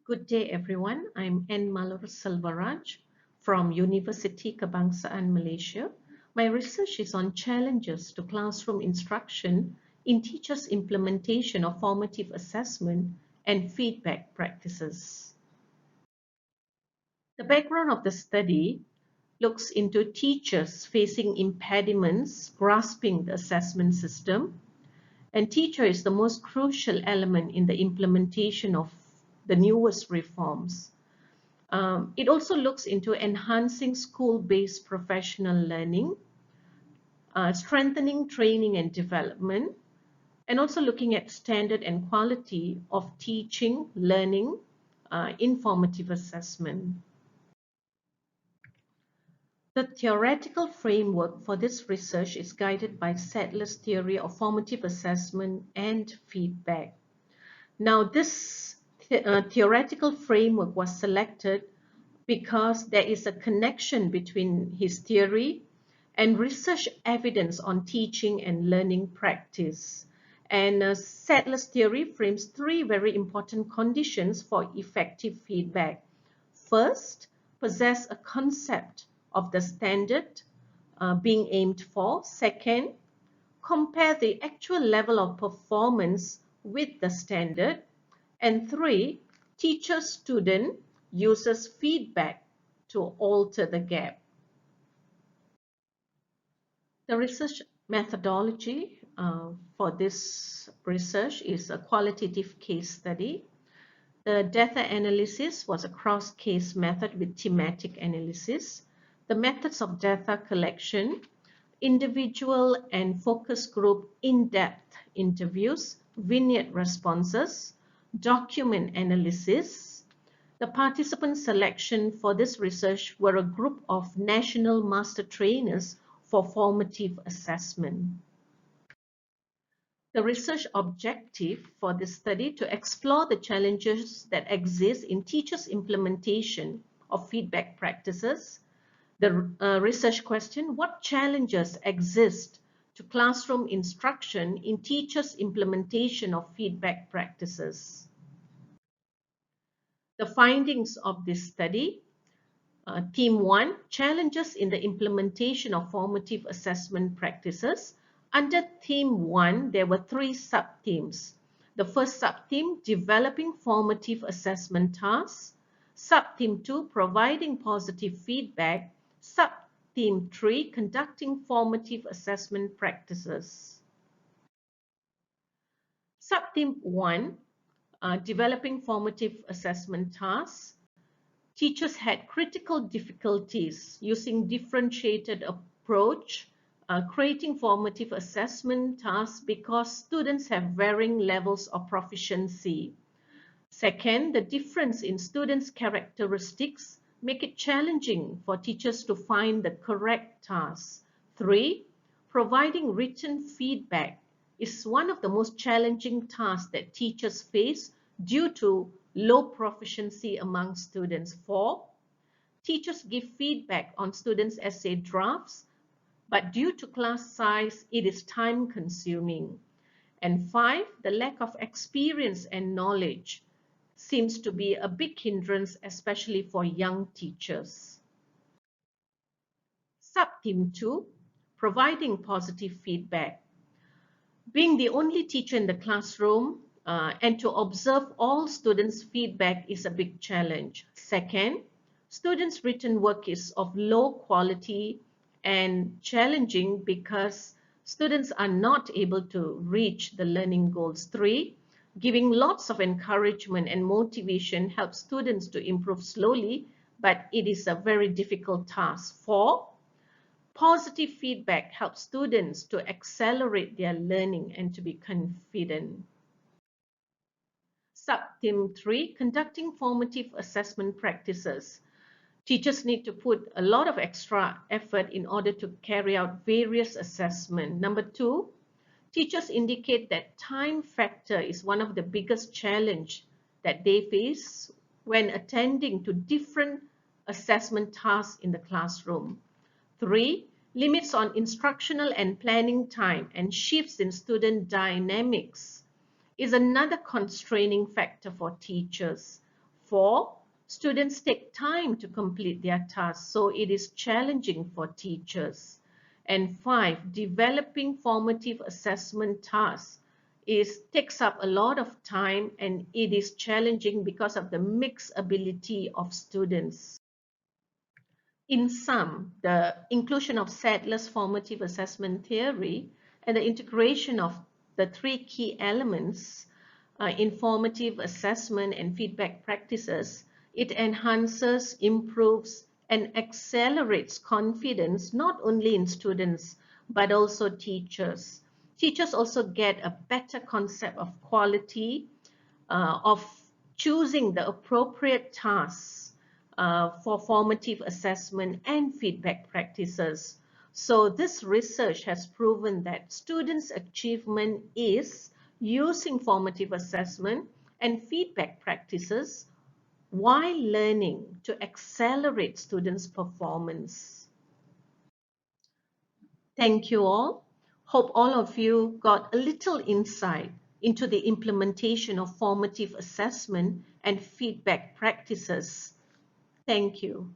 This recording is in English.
Good day, everyone. I'm Malar Selvaraj from University Kebangsaan Malaysia. My research is on challenges to classroom instruction in teachers' implementation of formative assessment and feedback practices. The background of the study looks into teachers facing impediments grasping the assessment system, and teacher is the most crucial element in the implementation of the newest reforms. It also looks into enhancing school-based professional learning, strengthening training and development, and also looking at standard and quality of teaching, learning, in formative assessment. The theoretical framework for this research is guided by Sadler's theory of formative assessment and feedback. Now, this theoretical framework was selected because there is a connection between his theory and research evidence on teaching and learning practice. And Sadler's theory frames three very important conditions for effective feedback. First, possess a concept of the standard being aimed for. Second, compare the actual level of performance with the standard. And three, teacher-student uses feedback to alter the gap. The research methodology for this research is a qualitative case study. The data analysis was a cross-case method with thematic analysis. The methods of data collection, individual and focus group in-depth interviews, vignette responses, document analysis. The participant selection for this research were a group of national master trainers for formative assessment. The research objective for this study to explore the challenges that exist in teachers' implementation of feedback practices. The research question, what challenges exist to classroom instruction in teachers' implementation of feedback practices? The findings of this study, Theme 1, challenges in the implementation of formative assessment practices. Under Theme 1, there were three sub-themes. The first sub-theme, developing formative assessment tasks. Sub-theme 2, providing positive feedback. Sub-theme 3, conducting formative assessment practices. Sub-theme 1, developing formative assessment tasks. Teachers had critical difficulties using differentiated approach, creating formative assessment tasks because students have varying levels of proficiency. Second, the difference in students' characteristics make it challenging for teachers to find the correct tasks. 3, providing written feedback is one of the most challenging tasks that teachers face due to low proficiency among students. 4, teachers give feedback on students' essay drafts, but due to class size, it is time consuming. And 5, the lack of experience and knowledge seems to be a big hindrance, especially for young teachers. Sub-theme 2, providing positive feedback. Being the only teacher in the classroom and to observe all students' feedback is a big challenge. Second, students' written work is of low quality and challenging because students are not able to reach the learning goals. 3, giving lots of encouragement and motivation helps students to improve slowly, but it is a very difficult task. 4, positive feedback helps students to accelerate their learning and to be confident. Sub-theme 3, conducting formative assessment practices. Teachers need to put a lot of extra effort in order to carry out various assessments. Number 2, teachers indicate that time factor is one of the biggest challenge that they face when attending to different assessment tasks in the classroom. 3, limits on instructional and planning time and shifts in student dynamics is another constraining factor for teachers. 4, students take time to complete their tasks, so it is challenging for teachers. And 5, developing formative assessment tasks takes up a lot of time, and it is challenging because of the mixed ability of students. In sum, the inclusion of Sadler's formative assessment theory and the integration of the 3 key elements, informative assessment and feedback practices, it enhances, improves, and accelerates confidence not only in students but also teachers. Teachers also get a better concept of quality, of choosing the appropriate tasks for formative assessment and feedback practices. So this research has proven that students' achievement is using formative assessment and feedback practices while learning to accelerate students' performance. Thank you all. Hope all of you got a little insight into the implementation of formative assessment and feedback practices. Thank you.